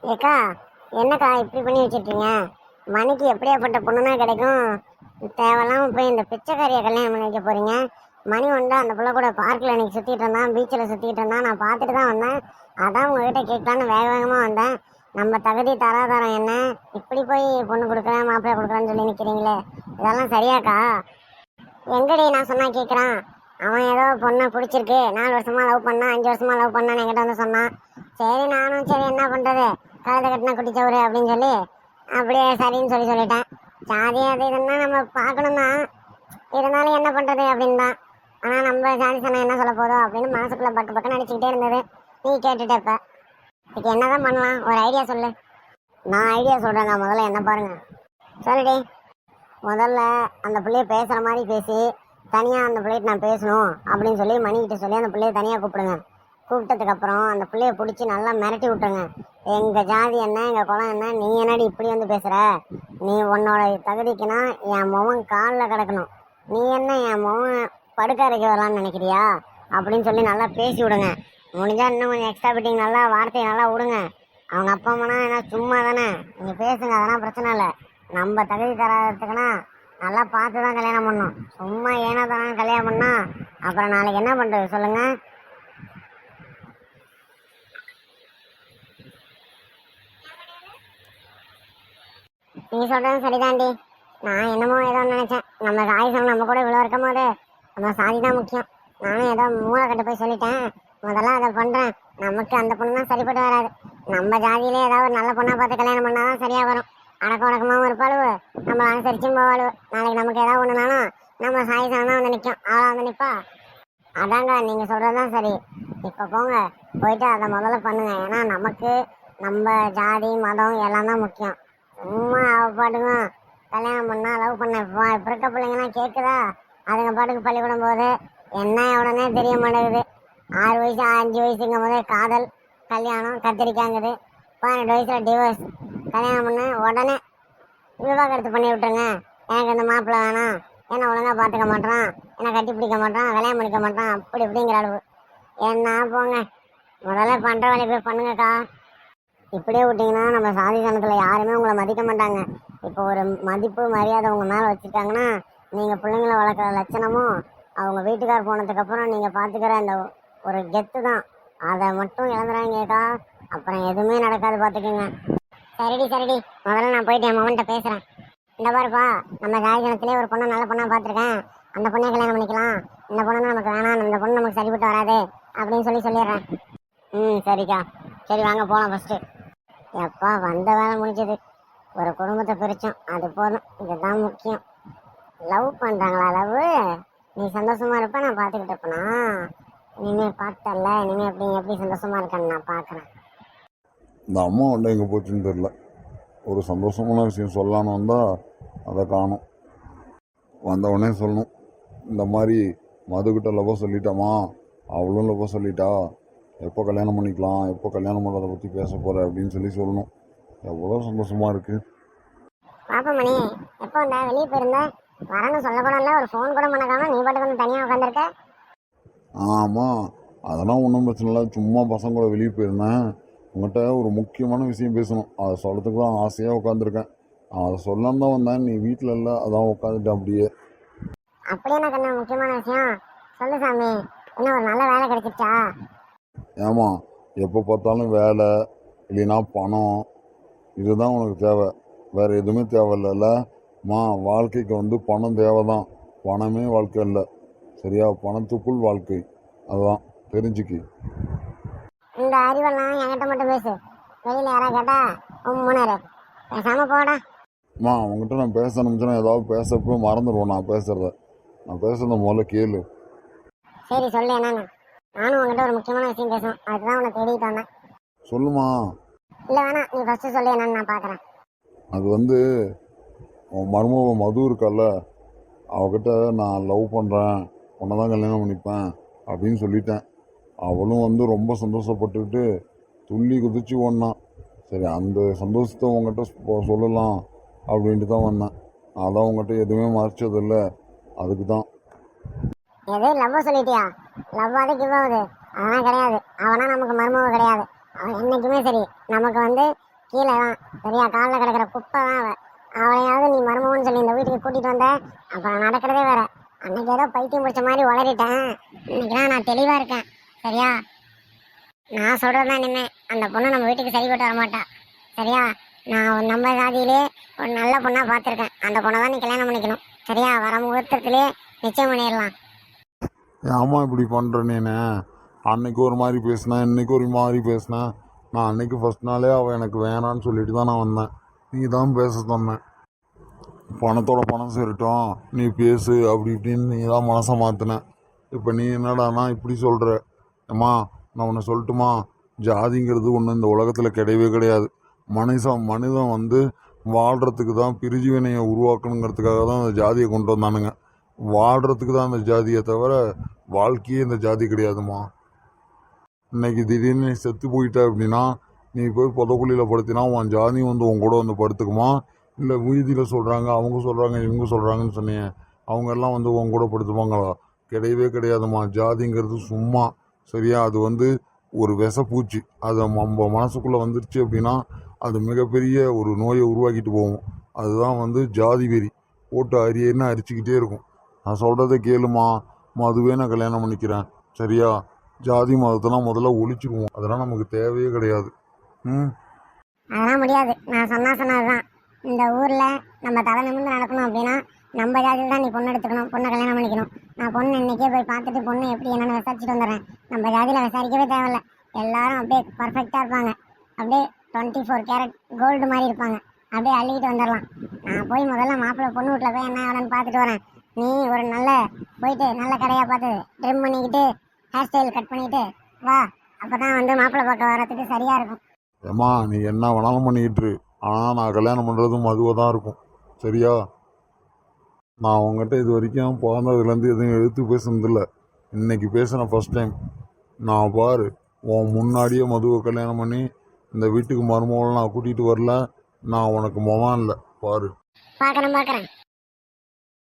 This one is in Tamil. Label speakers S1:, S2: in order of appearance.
S1: ஏக்கா, என்னக்கா இப்படி பண்ணி வச்சிருக்கீங்க? மணிக்கு எப்படியாப்பட்ட பொண்ணுனா கிடைக்கும்? தேவையில்லாம போய் இந்த பிச்சைக்காரியை கல்யாணம் பண்ணி வைக்க போறீங்க. மணி உண்டா அந்த பிள்ளை கூட பார்க்கில் இன்னைக்கு சுற்றிட்டு இருந்தான், பீச்சில் சுற்றிட்டு இருந்தான். நான் பார்த்துட்டு தான் வந்தேன். அதான் உங்ககிட்ட கேட்கலான்னு வேக வேகமாக வந்தேன். நம்ம தகுதி தராதரம் என்ன? இப்படி போய் பொண்ணு கொடுக்குறேன் மாப்பிள்ளை கொடுக்குறேன்னு சொல்லி நிற்கிறீங்களே, இதெல்லாம் சரியாக்கா? எங்கடி நான் சொன்னா கேட்குறான்? அவன் ஏதோ பொண்ணை பிடிச்சிருக்கு, 4 வருஷமா லவ் பண்ணான், 5 வருஷமா லவ் பண்ணான்னு என்கிட்ட வந்து சொன்னான். சரி நானும் சரி என்ன பண்ணுறது, கழுத கட்டின குட்டிச்சவரு அப்படின்னு சொல்லி அப்படியே சரின்னு சொல்லிட்டேன். ஜாதி அது இதுன்னா நம்ம பார்க்கணும் தான், இருந்தாலும் என்ன பண்ணுறது அப்படின்னு தான். ஆனால் நம்ம ஜாதி சொன்னால் என்ன சொல்ல போதும் அப்படின்னு மனசுக்குள்ளே பக்கு பக்கம் நினச்சிக்கிட்டே இருந்தது. நீ கேட்டுட்ட இப்போ இதுக்கு என்ன தான் பண்ணலாம், ஒரு ஐடியா சொல்லு. நான் ஐடியா சொல்கிறேங்க, முதல்ல என்ன பாருங்க. சொல்லுடி. முதல்ல அந்த பிள்ளைய பேசுகிற மாதிரி பேசி தனியாக அந்த பிள்ளைகிட்ட நான் பேசணும் அப்படின்னு சொல்லி மணிக்கிட்ட சொல்லி அந்த பிள்ளைய தனியாக கூப்பிடுங்க. கூப்பிட்டதுக்கப்புறம் அந்த பிள்ளைய பிடிச்சி நல்லா மிரட்டி விட்டுருங்க. எங்கள் ஜாதி என்ன, எங்கள் குலம் என்ன, நீ என்னடி இப்படி வந்து பேசுகிற? நீ உன்னோட தகுதிக்குன்னா என் முகம் காலில் கிடக்கணும். நீ என்ன என் முகம் படுக்க அறைக்க வரலான்னு நினைக்கிறியா அப்படின்னு சொல்லி நல்லா பேசி விடுங்க. முடிஞ்சால் இன்னும் கொஞ்சம் எக்ஸ்ட்ரா ஃபிட்டிங் நல்லா வார்த்தையை நல்லா விடுங்க. அவங்க அப்பா அம்மானா என்ன சும்மா தானே, நீங்கள் பேசுங்க, அதெல்லாம் பிரச்சனை இல்லை. நம்ம தகுதி தராதுக்குன்னா நல்லா பார்த்து தான் கல்யாணம் பண்ணணும். சும்மா ஏனோ தானே கல்யாணம் பண்ணா அப்புறம் நாளைக்கு என்ன பண்ணுறது சொல்லுங்கள்? நீ சொல்கிறது சரிதாண்டி. நான் என்னமோ ஏதோ நினச்சேன், நம்ம ஆயுசம் நம்ம கூட இவ்வளோ இருக்கும் போது நம்ம சாதி தான் முக்கியம். நானும் ஏதோ மூளை கட்டு போய் சொல்லிட்டேன். முதல்ல அதை பண்ணுறேன். நமக்கு அந்த பொண்ணு தான் சரிப்பட்டு வராது. நம்ம ஜாதியிலே ஏதாவது ஒரு நல்ல பொண்ணாக பார்த்து கல்யாணம் பண்ணால் தான் சரியாக வரும். அடக்க உடக்கமாகவும் இருப்பாளுவு, நம்மளை அனுசரிச்சும் போவாளுவு. நாளைக்கு நமக்கு ஏதாவது ஒன்றுனாலும் நம்ம சாயிசம் தான் வந்து நிற்கும், அவளை வந்து நிற்பா. அதாங்க நீங்கள் சொல்கிறது தான் சரி. இப்போ போங்க, போயிட்டு அதை முதல்ல பண்ணுங்க. ஏன்னா நமக்கு நம்ம ஜாதி மதம் எல்லாம் தான் முக்கியம். சும்மா பாட்டுங்க கல்யாணம் பண்ணா லவ் பண்ண இப்போ இருக்க பிள்ளைங்கலாம் கேட்குதா? அதுங்க பாட்டுக்கு பள்ளிக்கூடம் போகுது, என்ன உடனே தெரிய மாட்டேங்குது. 6 வயசு 5 வயசுங்கும் போதே காதல், கல்யாணம், கத்திரிக்காங்குது. 18 வயசில் டிவோர்ஸ். கல்யாணம் பண்ண உடனே விவாகரத்து பண்ணி விட்டுருங்க. எனக்கு இந்த மாப்பிள்ளை வேணாம், என்னை ஒழுங்காக பார்த்துக்க மாட்டான், என்னை கட்டி பிடிக்க மாட்டான், கல்யாணம் பண்ணிக்க மாட்டான், அப்படி இப்படிங்கிற அளவு. என்ன போங்க, முதல்ல பண்ணுற வேலையை போய் பண்ணுங்கக்கா. இப்படியே விட்டிங்கன்னா நம்ம சாதி சனத்தில் யாருமே உங்களை மதிக்க மாட்டாங்க. இப்போ ஒரு மதிப்பு மரியாதை உங்கள் மேலே வச்சுட்டாங்கன்னா நீங்கள் பிள்ளைங்களை வளர்க்குற லட்சணமும் அவங்க வீட்டுக்கார் போனதுக்கப்புறம் நீங்கள் பார்த்துக்கிற அந்த ஒரு கெத்து தான். அதை மட்டும் இழந்துறாங்கக்கா, அப்புறம் எதுவுமே நடக்காது பார்த்துக்குங்க. சரிடி சரிடி, முதல்ல நான் போயிட்டு என் மகன்கிட்ட பேசுகிறேன். இந்த பாருப்பா, நம்ம ஜாதி ஜனத்திலே ஒரு பொண்ணை நல்ல பொண்ணாக பார்த்துருக்கேன், அந்த பொண்ணை கல்யாணம் பண்ணிக்கலாம். இந்த பொண்ணு நமக்கு வேணாம், இந்த பொண்ணு நமக்கு சரிப்பட்டு வராது அப்படின்னு சொல்லிடுறேன். சரிக்கா, சரி வாங்க போகலாம் ஃபஸ்ட்டு. எப்பா வந்த வேலை முடிஞ்சது, ஒரு குடும்பத்தை பிரித்தோம், அது போதும். இதுதான் முக்கியம். லவ் பண்ணுறாங்களா? லவ் நீ சந்தோஷமா இருப்ப, நான் பார்த்துக்கிட்டு இருப்பேனா? இனிமேல் பார்த்தல, இனிமேல் எப்படி சந்தோஷமா இருக்கான்னு நான் பார்க்குறேன்.
S2: இந்த அம்மா வந்து எங்கே போச்சுன்னு தெரில. ஒரு சந்தோஷமான விஷயம் சொல்லலான்னு வந்தால் அதை காணும். வந்த உடனே சொல்லணும், இந்த மாதிரி மதுக்கிட்ட லவ் சொல்லிட்டாமா, அவளும் லவ் சொல்லிட்டா, எப்போ கல்யாணம் பண்ணிக்கலாம், எப்போ கல்யாணம் பண்ணுறதை பற்றி பேச போகிற அப்படின்னு சொல்லணும். எவ்வளோ சந்தோஷமாக இருக்குது.
S1: பாப்பா மணி, எப்போ வந்தா? வெளியே போயிருந்தா வரணும் சொல்லக்கூடாதுல, ஒரு ஃபோன் கூட பண்ணக்காம நீ பாட்டுக்கு வந்து தனியாக உட்காந்துருக்க.
S2: ஆமாம், அதெல்லாம் ஒன்றும் பிரச்சனை இல்லை. சும்மா பசங்களோட வெளியே போயிருந்தேன். உங்கள்கிட்ட ஒரு முக்கியமான விஷயம் பேசணும், அதை சொல்கிறதுக்கு தான் ஆசையாக உட்காந்துருக்கேன். அதை சொல்லலாம் தான் வந்தேன், நீ வீட்டில் இல்லை, அதான் உட்காந்துட்டேன் அப்படியே.
S1: அப்படியே எனக்கு என்ன முக்கியமான விஷயம் சொல்லு சாமி. இன்னும் ஒரு நல்ல வேலை கிடைச்சிச்சா?
S2: ஏமா, எப்போ பார்த்தாலும் வேலை இல்லைன்னா பணம், இதுதான் உனக்கு தேவை, வேறு எதுவுமே தேவையில்லைல்லம்மா. வாழ்க்கைக்கு வந்து பணம் தேவை தான், பணமே வாழ்க்கை இல்லை சரியா? பணத்துக்குள் வாழ்க்கை, அதுதான் தெரிஞ்சுக்கி.
S1: இந்த அறிவெல்லாம் என்கிட்ட மட்டும் பேசு, வெளியில் யாராவது கேட்டா முன்னேறு, பேசாம போடா.
S2: அம்மா, உங்ககிட்ட நான் பேச நினச்சேன்னா ஏதாவது பேசப்போ மறந்துடுவோம். நான் பேசுறத முதல்ல கேளு.
S1: சரி சொல்லு, என்னன்னு? நானும் உங்ககிட்ட ஒரு முக்கியமான விஷயம் பேசணும், அதுதான் உன்னை தேடிட்டு வந்தேன்.
S2: சொல்லுமா.
S1: இல்லை வேணாம், நீ ஃபஸ்ட்டு சொல்லு, என்னன்னு நான் பார்க்குறேன்.
S2: அது வந்து உன் மருமக மது இருக்கல்ல, அவகிட்ட நான் லவ் பண்ணுறேன், உன்னை தான் கல்யாணம் பண்ணிப்பேன் அப்படின்னு சொல்லிட்டேன். அவளும் வந்து ரொம்ப சந்தோஷப்பட்டுக்கிட்டு துள்ளி குதிச்சு ஓடினான். சரி, அந்த சந்தோஷத்தை உங்ககிட்ட சொல்லலாம் அப்படின்ட்டு தான் வந்தேன். அதான் உங்ககிட்ட எதுவுமே மறைச்சதில்லை, அதுக்கு தான்.
S1: எது லவ் சொல்லிட்டியா? லவ் அது கிவ் ஆகுது அதெல்லாம் கிடையாது. அவனா நமக்கு மருமக கிடையாது. அவன் என்றைக்குமே சரி நமக்கு வந்து கீழே தான் சரியா, காலில் கிடக்கிற குப்பை தான் அவ. அவளையாவது நீ மருமகன்னு சொல்லி இந்த வீட்டுக்கு கூட்டிட்டு வந்த, அப்புறம் நடக்கிறதே வேற. அன்னைக்கு ஏதோ பைத்தியம் பிடிச்ச மாதிரி வளரிட்டேன், இன்னைக்குதான் நான் தெளிவா இருக்கேன் சரியா. நான் சொல்றதுதான் இனிமே, அந்த பொண்ணு நம்ம வீட்டுக்கு சரிப்பட்டு வர மாட்டா சரியா. நான் நம்ம ஜாதியிலே ஒரு நல்ல பொண்ணா பார்த்துருக்கேன், அந்த பொண்ணை தான் நீ கல்யாணம் பண்ணிக்கணும் சரியா. வர முகூர்த்தத்திலே நிச்சயம் பண்ணிடலாம்.
S2: ஏம்மா இப்படி பண்ணுற நீனு? அன்னைக்கு ஒரு மாதிரி பேசினேன், இன்னைக்கு ஒரு மாதிரி பேசினேன். நான் அன்னைக்கு ஃபர்ஸ்ட் நாளே அவள் எனக்கு வேணான்னு சொல்லிட்டு தான் நான் வந்தேன். நீ தான் பேச சொன்னேன். பணத்தோட பணம் சேரட்டும், நீ பேசு அப்படி இப்படின்னு நீ தான் மனசை மாற்றின. இப்போ நீ என்னடானா இப்படி சொல்கிற? அம்மா நான் ஒன்று சொல்லட்டுமா? ஜாதிங்கிறது ஒன்று இந்த உலகத்தில் கிடையவே கிடையாது. மனிதன் வந்து வாழ்கிறதுக்கு தான் பிரிஜுவினையை உருவாக்கணுங்கிறதுக்காக தான் அந்த ஜாதியை கொண்டு வந்தானுங்க. வாழ்கிறதுக்கு தான் அந்த ஜாதியை தவிர வாழ்க்கையே இந்த ஜாதி கிடையாதுமா. இன்னைக்கு திடீர்னு நீ செத்து போயிட்ட அப்படின்னா நீ போய் புதக்குழியில் படுத்தினா உன் ஜாதி வந்து உன் கூட வந்து படுத்துக்குமா? இல்லை வீதியில் சொல்கிறாங்க, அவங்க சொல்கிறாங்க, இவங்க சொல்கிறாங்கன்னு சொன்னீங்க, அவங்க எல்லாம் வந்து உன் கூட படுத்துப்பாங்களா? கிடையவே கிடையாதுமா. ஜாதிங்கிறது சும்மா சரியா. அது வந்து ஒரு விஷப்பூச்சி. அது நம்ம மனசுக்குள்ளே வந்துருச்சு அப்படின்னா அது மிகப்பெரிய ஒரு நோயை உருவாக்கிட்டு போகும். அதுதான் வந்து ஜாதி வெறி. போட்டு அரியன்னு அரிச்சுக்கிட்டே இருக்கும். நான் சொல்கிறத கேளுமா, மதுவே நான் கல்யாணம் பண்ணிக்கிறேன் சரியா. ஜாதி மதத்தெல்லாம் முதல்ல ஒழிச்சிருவோம், அதெல்லாம் நமக்கு தேவையே கிடையாது. ம்.
S1: அதெல்லாம் முடியாது, நான் சொன்னதுதான். இந்த ஊர்ல நம்ம தலை நிமிர்ந்து நடக்கணும் அப்படின்னா நம்ம ஜாதியில் தான் நீ பொண்ணு எடுத்துக்கணும், பொண்ணை கல்யாணம் பண்ணிக்கணும். நான் பொண்ணு இன்னைக்கே போய் பார்த்துட்டு பொண்ணு எப்படி என்னன்னு விசாரிச்சுட்டு வந்துடுறேன். நம்ம ஜாதியில விசாரிக்கவே தேவையில்ல, எல்லாரும் அப்படியே பர்ஃபெக்டா இருப்பாங்க. அப்படியே 24 கேரட் கோல்டு மாதிரி இருப்பாங்க. அப்படியே அள்ளிக்கிட்டு வந்துடலாம். நான் போய் முதல்ல மாப்பிள்ளை பொண்ணு வீட்டில் போய் என்ன ஆகணும்னு பார்த்துட்டு வரேன். நீ ஒரு போயிட்டு நல்ல கடையாக பார்த்து ட்ரிம் பண்ணிக்கிட்டு ஹேர் ஸ்டைல் கட் பண்ணிக்கிட்டு வா. அப்பதான் வந்து மாப்பிள்ளை பார்க்க வரத்துக்கு சரியா இருக்கும்.
S2: ஏம்மா நீ என்ன வேணாலும் பண்ணிக்கிட்டு இரு. ஆனால் நான் கல்யாணம் பண்ணுறது மதுவாக தான் இருக்கும் சரியா. நான் உங்ககிட்ட இது வரைக்கும் பிறந்ததுலேருந்து எதுவும் எடுத்து பேசுனதில்லை. இன்னைக்கு பேசுன ஃபர்ஸ்ட் டைம். நான் பாரு, உன் முன்னாடியே மதுவை கல்யாணம் பண்ணி இந்த வீட்டுக்கு மருமகளை நான் கூட்டிகிட்டு வரல. நான் உனக்கு முகம் இல்லை பாரு.
S1: பார்க்குறேன்.